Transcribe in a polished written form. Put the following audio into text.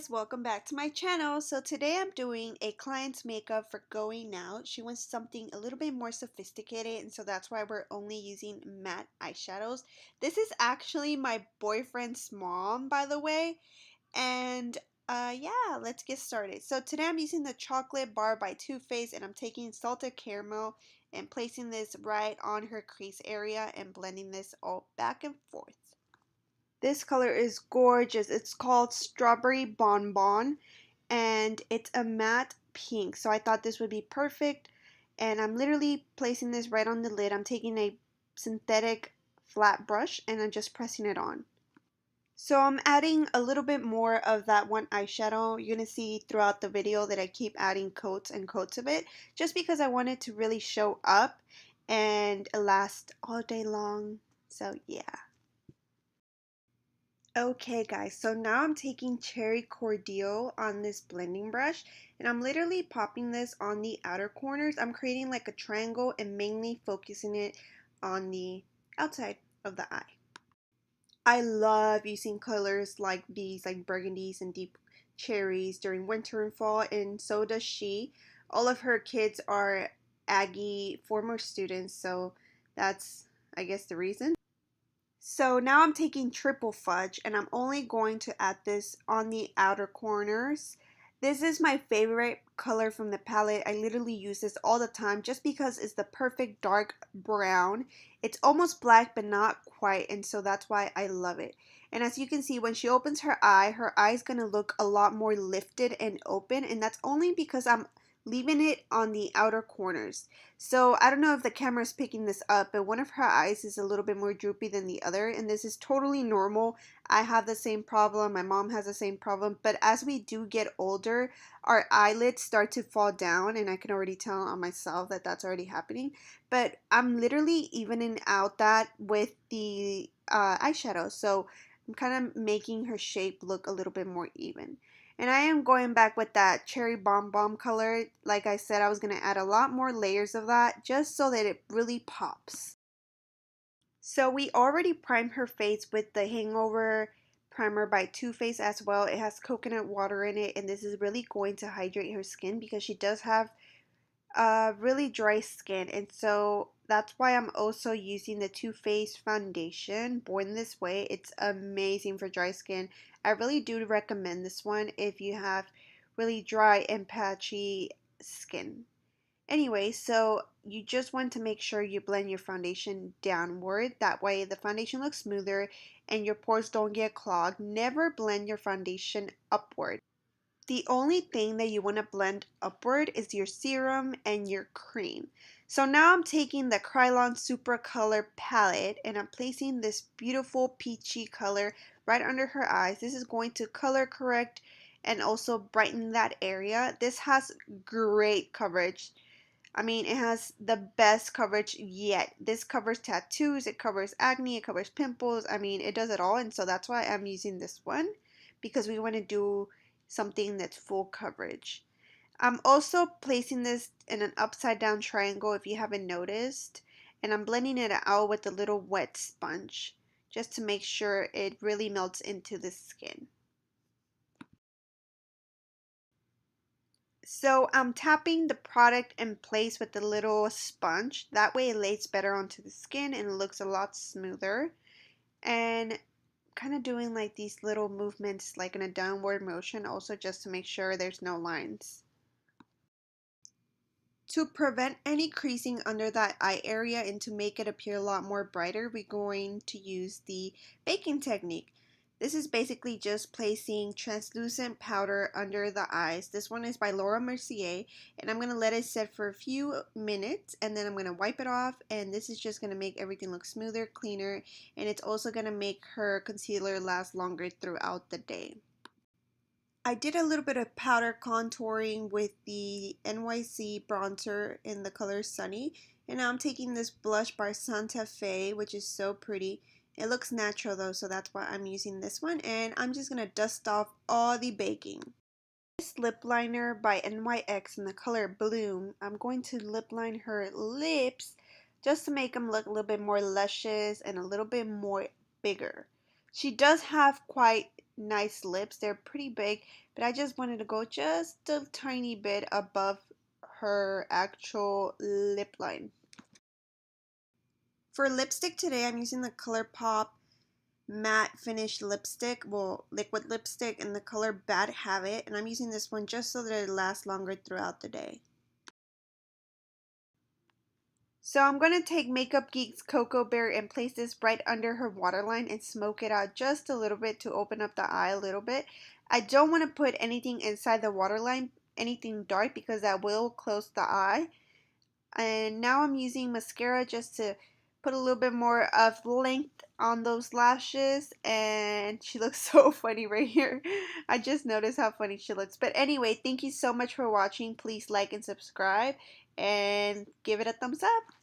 guys, welcome back to my channel. So today I'm doing a client's makeup for going out. She wants something a little bit more sophisticated, and so that's why we're only using matte eyeshadows. This is actually my boyfriend's mom, by the way, and yeah, let's get started. So today I'm using the Chocolate Bar by Too Faced, and I'm taking Salted Caramel and placing this right on her crease area and blending this all back and forth. This color is gorgeous. It's called Strawberry Bonbon and it's a matte pink. So I thought this would be perfect. And I'm literally placing this right on the lid. I'm taking a synthetic flat brush and I'm just pressing it on. So I'm adding a little bit more of that one eyeshadow. You're going to see throughout the video that I keep adding coats and coats of it just because I want it to really show up and last all day long. So yeah. Okay guys, so now I'm taking Cherry Cordial on this blending brush and I'm literally popping this on the outer corners. I'm creating like a triangle and mainly focusing it on the outside of the eye. I love using colors like these, like burgundies and deep cherries during winter and fall, and so does she. All of her kids are Aggie former students, so that's, I guess, the reason. So now I'm taking Triple Fudge and I'm only going to add this on the outer corners. This is my favorite color from the palette. I literally use this all the time just because it's the perfect dark brown. It's almost black but not quite, and so that's why I love it. And as you can see, when she opens her eye is going to look a lot more lifted and open, and that's only because I'm leaving it on the outer corners. So I don't know if the camera is picking this up, but one of her eyes is a little bit more droopy than the other, and this is totally normal. I have the same problem, my mom has the same problem, but as we do get older, our eyelids start to fall down, and I can already tell on myself that that's already happening. But I'm literally evening out that with the eyeshadow, so I'm kind of making her shape look a little bit more even. And I am going back with that Cherry Bomb Bomb color. Like I said, I was going to add a lot more layers of that just so that it really pops. So we already primed her face with the Hangover Primer by Too Faced as well. It has coconut water in it, and this is really going to hydrate her skin because she does have really dry skin, and so that's why I'm also using the Too Faced foundation Born This Way. It's amazing for dry skin. I really do recommend this one if you have really dry and patchy skin. Anyway, so you just want to make sure you blend your foundation downward. That way the foundation looks smoother and your pores don't get clogged. Never blend your foundation upward. The only thing that you want to blend upward is your serum and your cream. So now I'm taking the Krylon Super Color palette and I'm placing this beautiful peachy color right under her eyes. This is going to color correct and also brighten that area. This has great coverage. I mean, it has the best coverage yet. This covers tattoos, it covers acne, it covers pimples. I mean, it does it all, and so that's why I'm using this one, because we want to do something that's full coverage. I'm also placing this in an upside down triangle if you haven't noticed, and I'm blending it out with a little wet sponge just to make sure it really melts into the skin. So I'm tapping the product in place with a little sponge. That way it lays better onto the skin and it looks a lot smoother. And kind of doing like these little movements like in a downward motion also just to make sure there's no lines. To prevent any creasing under that eye area and to make it appear a lot more brighter, we're going to use the baking technique. This is basically just placing translucent powder under the eyes. This one is by Laura Mercier, and I'm going to let it set for a few minutes and then I'm going to wipe it off, and this is just going to make everything look smoother, cleaner, and it's also going to make her concealer last longer throughout the day. I did a little bit of powder contouring with the NYC bronzer in the color Sunny, and now I'm taking this blush by Santa Fe, which is so pretty. It looks natural though, so that's why I'm using this one, and I'm just going to dust off all the baking. This lip liner by NYX in the color Bloom, I'm going to lip line her lips just to make them look a little bit more luscious and a little bit more bigger. She does have quite nice lips. They're pretty big, but I just wanted to go just a tiny bit above her actual lip line. For lipstick today, I'm using the ColourPop matte finish lipstick, well, liquid lipstick in the color Bad Habit, and I'm using this one just so that it lasts longer throughout the day. So I'm going to take Makeup Geek's Cocoa Bear and place this right under her waterline and smoke it out just a little bit to open up the eye a little bit. I don't want to put anything inside the waterline, anything dark, because that will close the eye. And now I'm using mascara just to put a little bit more of length on those lashes, and she looks so funny right here. I just noticed how funny she looks. But anyway, thank you so much for watching. Please like and subscribe and give it a thumbs up.